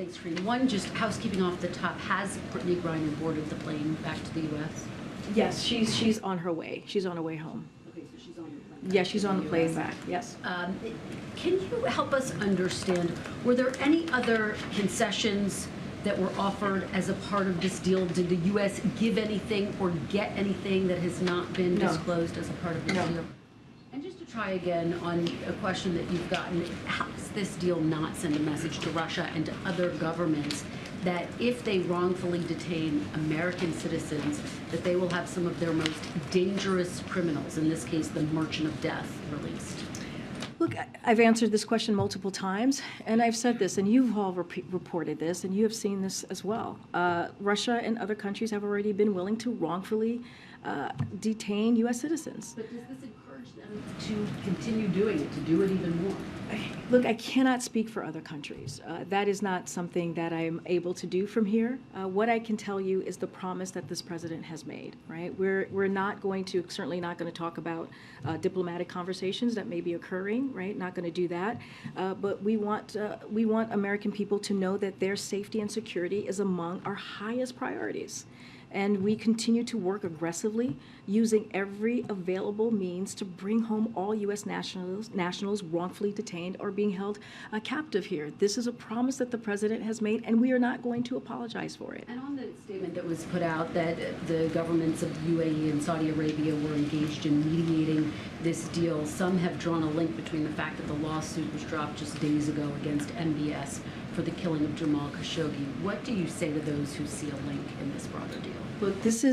Thanks, Karine. One, just housekeeping off the top. Has Brittney Griner boarded the plane back to the U.S.? Yes, she's on her way. She's on her way home. Okay, so she's on the plane. Yeah, she's on the plane back, yes. Can you help us understand, were there any other concessions that were offered as a part of this deal? Did the U.S. give anything or get anything that has not been disclosed as a part of this deal? And just to try again on a question that you've gotten, how does this deal not send a message to Russia and to other governments that if they wrongfully detain American citizens, that they will have some of their most dangerous criminals, in this case the merchant of death, released? Look, I've answered this question multiple times, and I've said this, and you've all reported this, and you have seen this as well. Russia and other countries have already been willing to wrongfully detain U.S. citizens. But does this encourage them to continue doing it, to do it even more? Look, I cannot speak for other countries. That is not something that I'm able to do from here. What I can tell you is the promise that this president has made, right? We're not going to, certainly not going to talk about diplomatic conversations that may be occurring, right? Not going to do that. But we want American people to know that their safety and security is among our highest priorities. And we continue to work aggressively, using every available means to bring home all U.S. nationals wrongfully detained or being held captive here. This is a promise that the president has made, and we are not going to apologize for it. And on the statement that was put out that the governments of UAE and Saudi Arabia were engaged in mediating this deal, some have drawn a link between the fact that the lawsuit was dropped just days ago against MBS for the killing of Jamal Khashoggi. What do you say to those who see a link in this broader deal? Look, this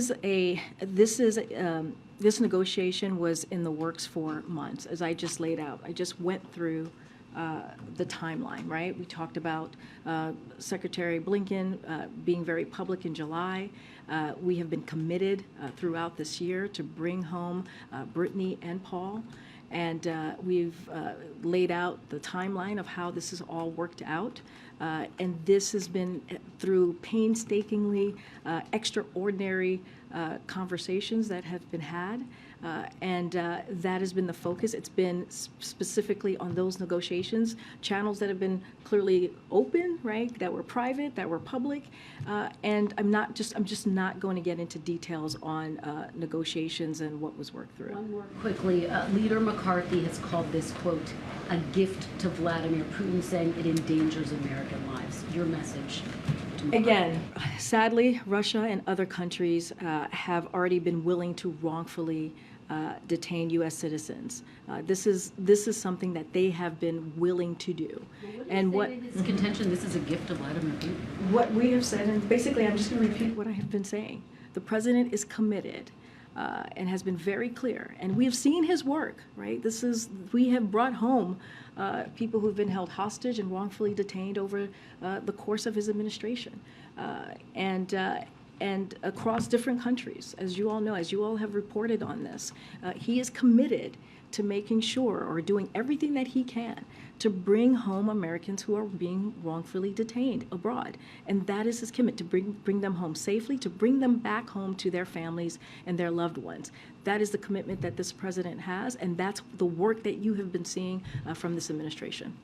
negotiation was in the works for months, as I just laid out. I just went through the timeline, right? We talked about Secretary Blinken being very public in July. We have been committed throughout this year to bring home Brittney and Paul. And we've laid out the timeline of how this is all worked out. And this has been through painstakingly extraordinary conversations that have been had. And that has been the focus. It's been specifically on those negotiations, channels that have been clearly open, right, that were private, that were public. And I'm just not going to get into details on negotiations and what was worked through. One more quickly. Leader McCarthy has called this, quote, a gift to Vladimir Putin, saying it endangers American lives. Your message to McCarthy? Again, sadly, Russia and other countries have already been willing to wrongfully detain U.S. citizens. This is something that they have been willing to do. And what in his contention, this is a gift to Vladimir Putin? What we have said, and basically I'm just going to repeat what I have been saying. The president is committed and has been very clear, and we have seen his work, right? We have brought home people who've been held hostage and wrongfully detained over the course of his administration. And across different countries, as you all know, as you all have reported on this, he is committed to making sure, or doing everything that he can, to bring home Americans who are being wrongfully detained abroad. And that is his commitment, to bring them home safely, to bring them back home to their families and their loved ones. That is the commitment that this president has, and that's the work that you have been seeing from this administration.